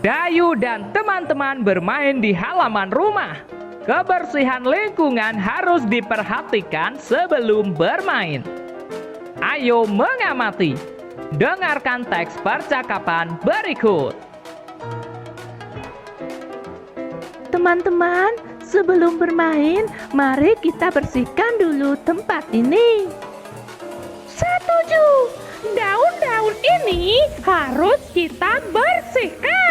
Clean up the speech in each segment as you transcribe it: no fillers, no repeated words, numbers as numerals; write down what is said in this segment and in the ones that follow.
Dayu dan teman-teman bermain di halaman rumah. Kebersihan lingkungan harus diperhatikan sebelum bermain. Ayo mengamati. Dengarkan teks percakapan berikut. Teman-teman, sebelum bermain, mari kita bersihkan dulu tempat ini. Setuju, daun-daun ini harus kita bersihkan.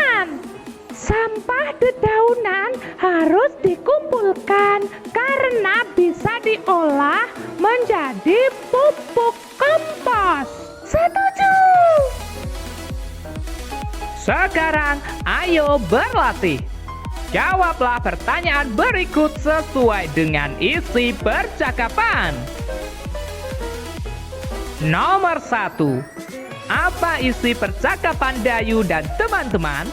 Sampah dedaunan harus dikumpulkan karena bisa diolah menjadi pupuk kompos. Setuju. Sekarang ayo berlatih. Jawablah pertanyaan berikut sesuai dengan isi percakapan. Nomor 1. Apa isi percakapan Dayu dan teman-teman?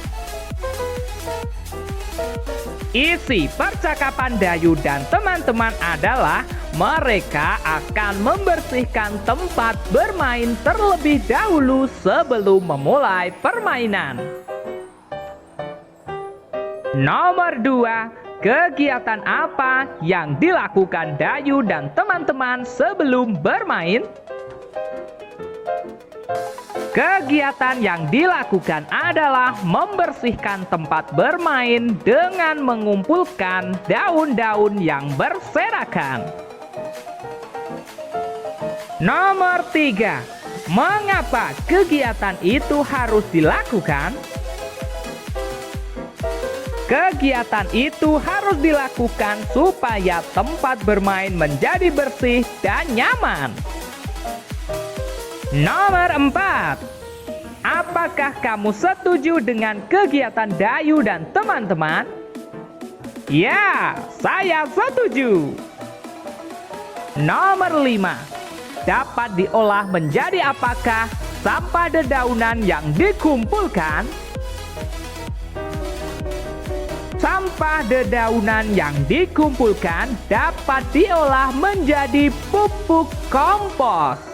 Isi percakapan Dayu dan teman-teman adalah mereka akan membersihkan tempat bermain terlebih dahulu sebelum memulai permainan. Nomor 2. Kegiatan apa yang dilakukan Dayu dan teman-teman sebelum bermain? Kegiatan yang dilakukan adalah membersihkan tempat bermain dengan mengumpulkan daun-daun yang berserakan. Nomor 3. Mengapa kegiatan itu harus dilakukan? Kegiatan itu harus dilakukan supaya tempat bermain menjadi bersih dan nyaman. Nomor 4. Apakah kamu setuju dengan kegiatan Dayu dan teman-teman? Ya, saya setuju. Nomor 5. Dapat diolah menjadi apakah sampah dedaunan yang dikumpulkan? Sampah dedaunan yang dikumpulkan dapat diolah menjadi pupuk kompos.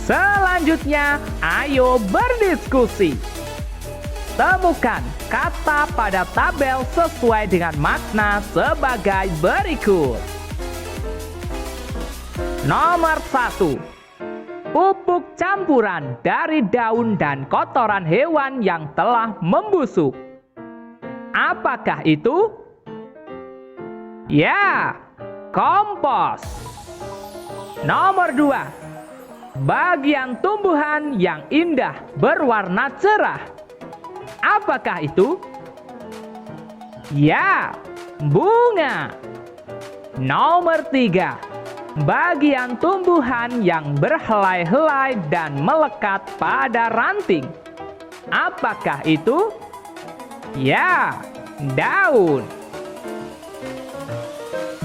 Selanjutnya, ayo berdiskusi. Temukan kata pada tabel sesuai dengan makna sebagai berikut. Nomor 1. Pupuk campuran dari daun dan kotoran hewan yang telah membusuk. Apakah itu? Ya, kompos. Nomor 2. Bagian tumbuhan yang indah berwarna cerah. Apakah itu? Ya, bunga. Nomor 3. Bagian tumbuhan yang berhelai-helai dan melekat pada ranting. Apakah itu? Ya, daun.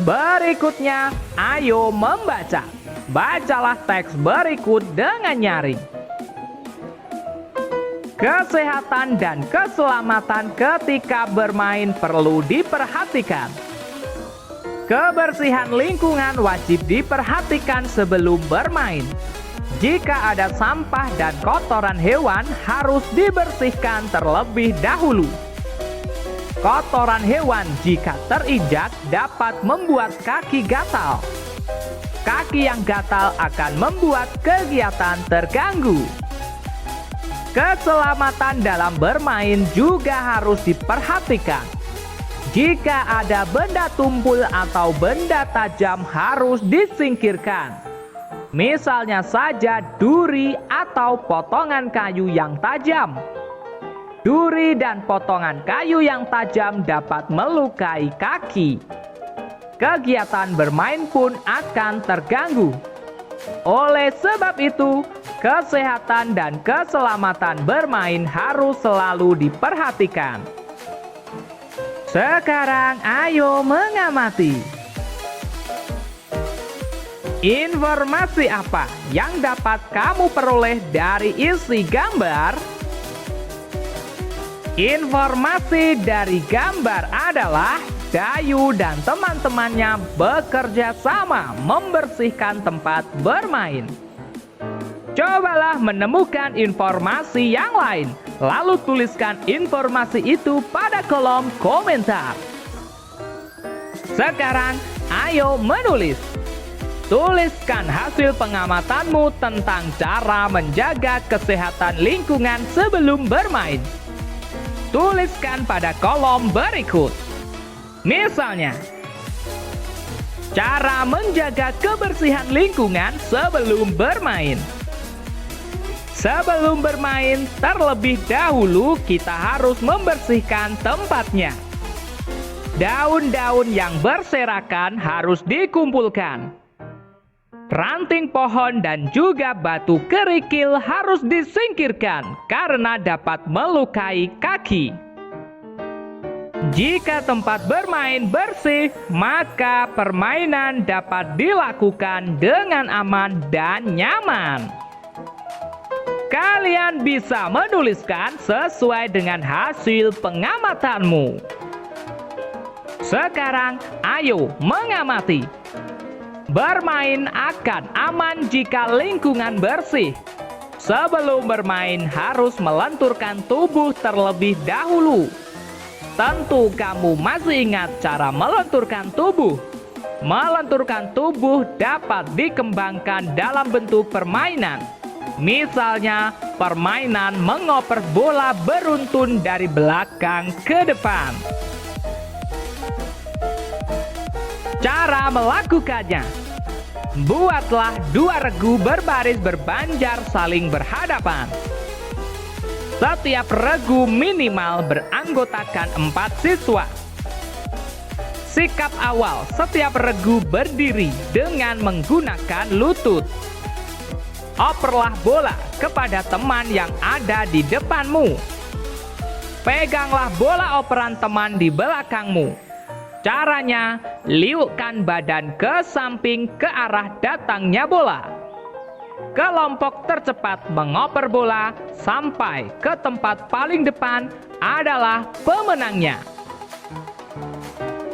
Berikutnya, ayo membaca. Bacalah teks berikut dengan nyaring. Kesehatan dan keselamatan ketika bermain perlu diperhatikan. Kebersihan lingkungan wajib diperhatikan sebelum bermain. Jika ada sampah dan kotoran hewan harus dibersihkan terlebih dahulu. Kotoran hewan jika terinjak dapat membuat kaki gatal. Kaki yang gatal akan membuat kegiatan terganggu. Keselamatan dalam bermain juga harus diperhatikan. Jika ada benda tumpul atau benda tajam harus disingkirkan. Misalnya saja duri atau potongan kayu yang tajam. Duri dan potongan kayu yang tajam dapat melukai kaki. Kegiatan bermain pun akan terganggu. Oleh sebab itu, kesehatan dan keselamatan bermain harus selalu diperhatikan. Sekarang ayo mengamati. Informasi apa yang dapat kamu peroleh dari isi gambar? Informasi dari gambar adalah Dayu dan teman-temannya bekerja sama membersihkan tempat bermain. Cobalah menemukan informasi yang lain. lalu tuliskan informasi itu pada kolom komentar. Sekarang, ayo menulis. Tuliskan hasil pengamatanmu tentang cara menjaga kesehatan lingkungan sebelum bermain. Tuliskan pada kolom berikut. Misalnya, cara menjaga kebersihan lingkungan sebelum bermain. Sebelum bermain, terlebih dahulu kita harus membersihkan tempatnya. Daun-daun yang berserakan harus dikumpulkan. Ranting pohon dan juga batu kerikil harus disingkirkan karena dapat melukai kaki. Jika tempat bermain bersih, maka permainan dapat dilakukan dengan aman dan nyaman. Kalian bisa menuliskan sesuai dengan hasil pengamatanmu. Sekarang, ayo mengamati. Bermain akan aman jika lingkungan bersih. Sebelum bermain harus melenturkan tubuh terlebih dahulu. Tentu kamu masih ingat cara melenturkan tubuh. Melenturkan tubuh dapat dikembangkan dalam bentuk permainan. Misalnya, permainan mengoper bola beruntun dari belakang ke depan. Cara melakukannya: buatlah 2 regu berbaris berbanjar saling berhadapan. Setiap regu minimal beranggotakan 4 siswa. Sikap awal: setiap regu berdiri dengan menggunakan lutut. Operlah bola kepada teman yang ada di depanmu. Peganglah bola operan teman di belakangmu. Caranya, liukkan badan ke samping ke arah datangnya bola. Kelompok tercepat mengoper bola sampai ke tempat paling depan adalah pemenangnya.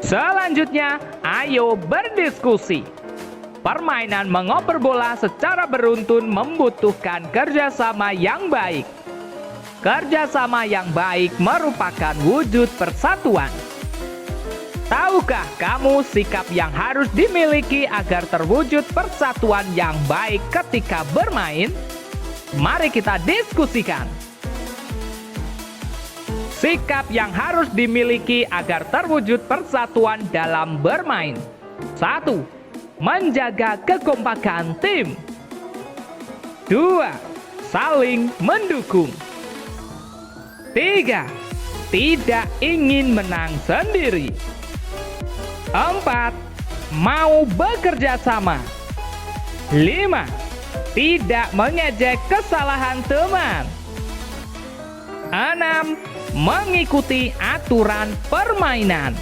Selanjutnya, ayo berdiskusi. Permainan mengoper bola secara beruntun membutuhkan kerjasama yang baik. Kerjasama yang baik merupakan wujud persatuan. Tahukah kamu sikap yang harus dimiliki agar terwujud persatuan yang baik ketika bermain? Mari kita diskusikan. Sikap yang harus dimiliki agar terwujud persatuan dalam bermain. 1. Menjaga kekompakan tim. 2. Saling mendukung. 3. Tidak ingin menang sendiri. 4. Mau bekerja sama. 5. Tidak mengejek kesalahan teman. 6. Mengikuti aturan permainan.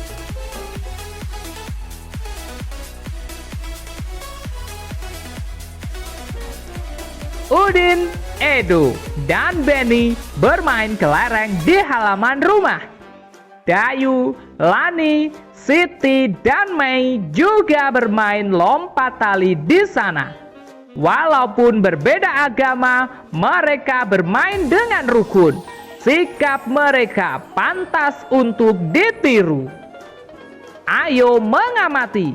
Udin, Edo, dan Benny bermain kelereng di halaman rumah. Dayu, Lani, Siti, dan Mei juga bermain lompat tali di sana. Walaupun berbeda agama, mereka bermain dengan rukun. Sikap mereka pantas untuk ditiru. Ayo mengamati.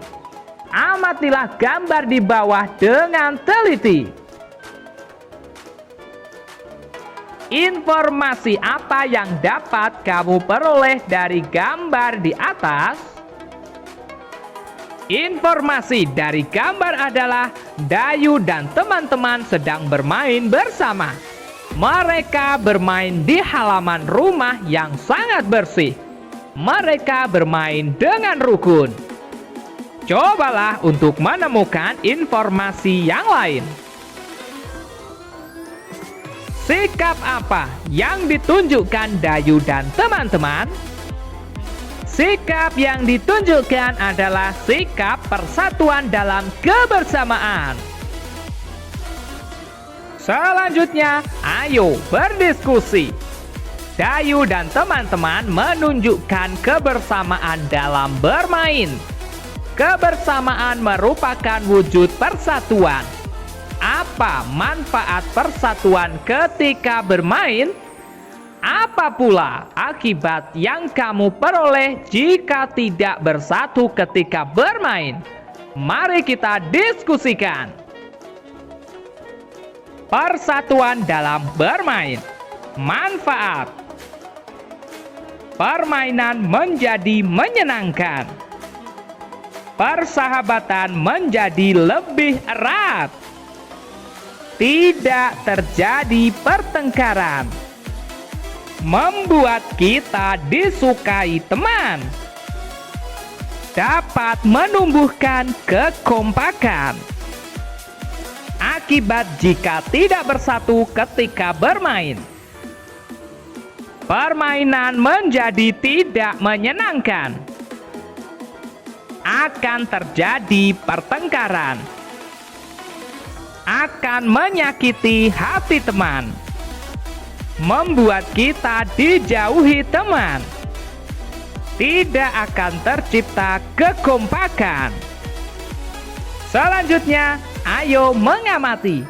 Amatilah gambar di bawah dengan teliti. Informasi apa yang dapat kamu peroleh dari gambar di atas? Informasi dari gambar adalah Dayu dan teman-teman sedang bermain bersama. Mereka bermain di halaman rumah yang sangat bersih. Mereka bermain dengan rukun. Cobalah untuk menemukan informasi yang lain. Sikap apa yang ditunjukkan Dayu dan teman-teman? Sikap yang ditunjukkan adalah sikap persatuan dalam kebersamaan. Selanjutnya, ayo berdiskusi. Dayu dan teman-teman menunjukkan kebersamaan dalam bermain. Kebersamaan merupakan wujud persatuan. Apa manfaat persatuan ketika bermain? Apa pula akibat yang kamu peroleh jika tidak bersatu ketika bermain? Mari kita diskusikan. Persatuan dalam bermain. Manfaat. Permainan menjadi menyenangkan. Persahabatan menjadi lebih erat. Tidak terjadi pertengkaran. Membuat kita disukai teman. Dapat menumbuhkan kekompakan. Akibat jika tidak bersatu ketika bermain. Permainan menjadi tidak menyenangkan. Akan terjadi pertengkaran. Akan menyakiti hati teman. Membuat kita dijauhi teman. Tidak akan tercipta kekompakan. Selanjutnya, ayo mengamati.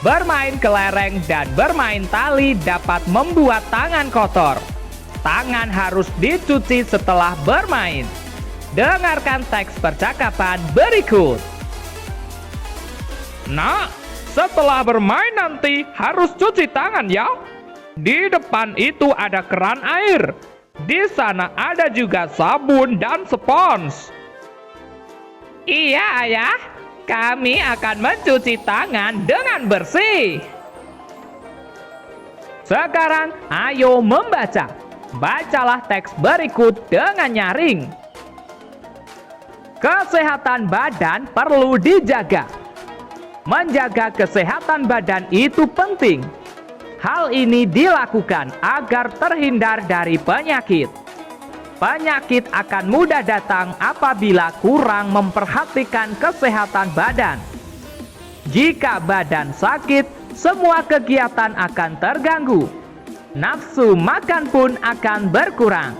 Bermain kelereng dan bermain tali dapat membuat tangan kotor. Tangan harus dicuci setelah bermain. Dengarkan teks percakapan berikut. Nak, setelah bermain nanti harus cuci tangan ya. Di depan itu ada keran air. Di sana ada juga sabun dan spons. Iya, Ayah. Kami akan mencuci tangan dengan bersih. Sekarang, ayo membaca. Bacalah teks berikut dengan nyaring. Kesehatan badan perlu dijaga. Menjaga kesehatan badan itu penting. Hal ini dilakukan agar terhindar dari penyakit. Penyakit akan mudah datang apabila kurang memperhatikan kesehatan badan. Jika badan sakit, semua kegiatan akan terganggu. Nafsu makan pun akan berkurang.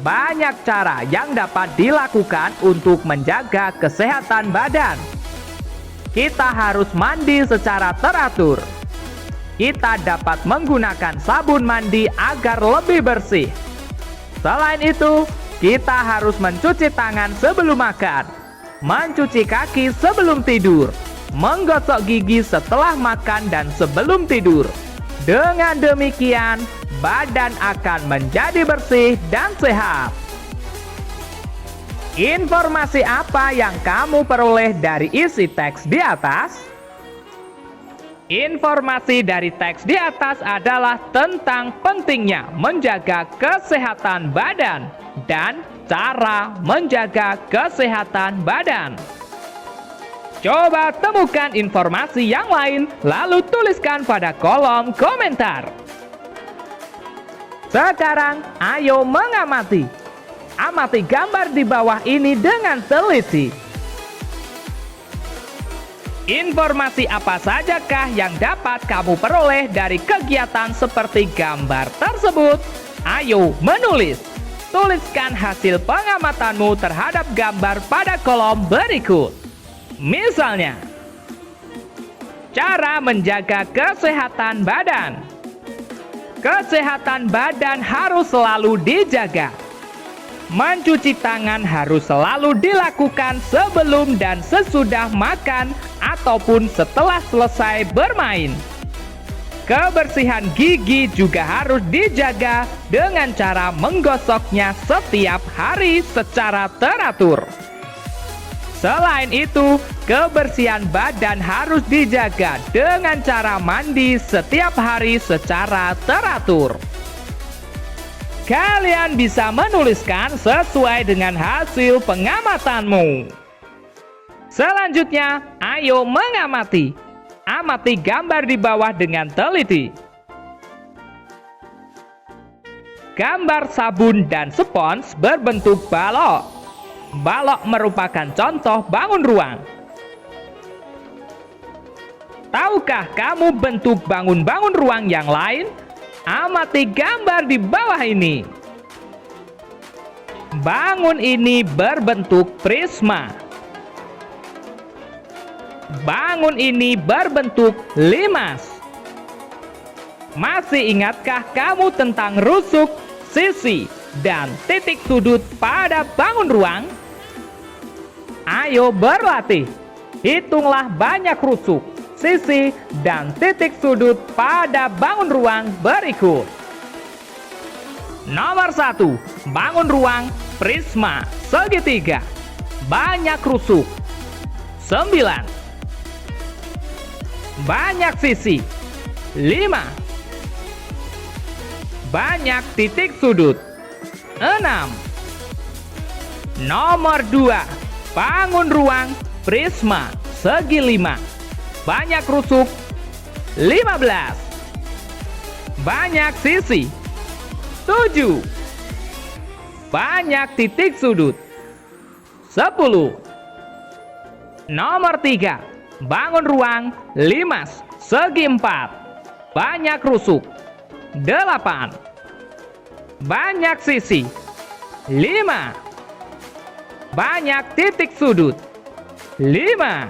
Banyak cara yang dapat dilakukan untuk menjaga kesehatan badan. Kita harus mandi secara teratur. Kita dapat menggunakan sabun mandi agar lebih bersih. Selain itu, kita harus mencuci tangan sebelum makan, mencuci kaki sebelum tidur, menggosok gigi setelah makan dan sebelum tidur. Dengan demikian, badan akan menjadi bersih dan sehat. Informasi apa yang kamu peroleh dari isi teks di atas? Informasi dari teks di atas adalah tentang pentingnya menjaga kesehatan badan dan cara menjaga kesehatan badan. Coba temukan informasi yang lain, lalu tuliskan pada kolom komentar. Sekarang, ayo mengamati. Amati gambar di bawah ini dengan teliti. Informasi apa sajakah yang dapat kamu peroleh dari kegiatan seperti gambar tersebut? Ayo menulis. Tuliskan hasil pengamatanmu terhadap gambar pada kolom berikut. Misalnya, cara menjaga kesehatan badan. Kesehatan badan harus selalu dijaga. Mencuci tangan harus selalu dilakukan sebelum dan sesudah makan ataupun setelah selesai bermain. Kebersihan gigi juga harus dijaga dengan cara menggosoknya setiap hari secara teratur. Selain itu, kebersihan badan harus dijaga dengan cara mandi setiap hari secara teratur. Kalian bisa menuliskan sesuai dengan hasil pengamatanmu. Selanjutnya, ayo mengamati. Amati gambar di bawah dengan teliti. Gambar sabun dan spons berbentuk balok. Balok merupakan contoh bangun ruang. Tahukah kamu bentuk bangun-bangun ruang yang lain? Amati gambar di bawah ini. Bangun ini berbentuk prisma. Bangun ini berbentuk limas. Masih ingatkah kamu tentang rusuk, sisi, dan titik sudut pada bangun ruang? Ayo berlatih. Hitunglah banyak rusuk, sisi, dan titik sudut pada bangun ruang berikut. Nomor 1. Bangun ruang prisma segitiga. Banyak rusuk. 9. Banyak sisi. 5. Banyak titik sudut. 6. Nomor 2. Bangun ruang prisma segi 5. Banyak rusuk. 15. Banyak sisi. 7. Banyak titik sudut. 10. Nomor 3. Bangun ruang limas segi 4. Banyak rusuk. 8. Banyak sisi. 5. Banyak titik sudut. 5.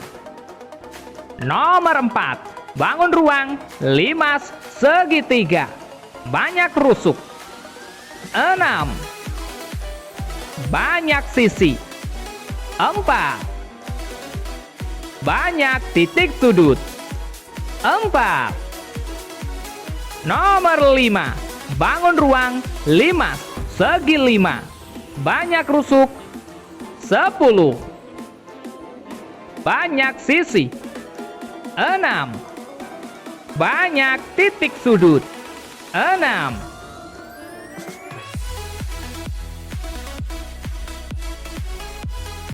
Nomor 4. Bangun ruang limas segitiga. Banyak rusuk. 6. Banyak sisi. 4. Banyak titik sudut. 4. Nomor 5. Bangun ruang limas segi 5. Banyak rusuk. 10. Banyak sisi. 6. Banyak titik sudut. 6.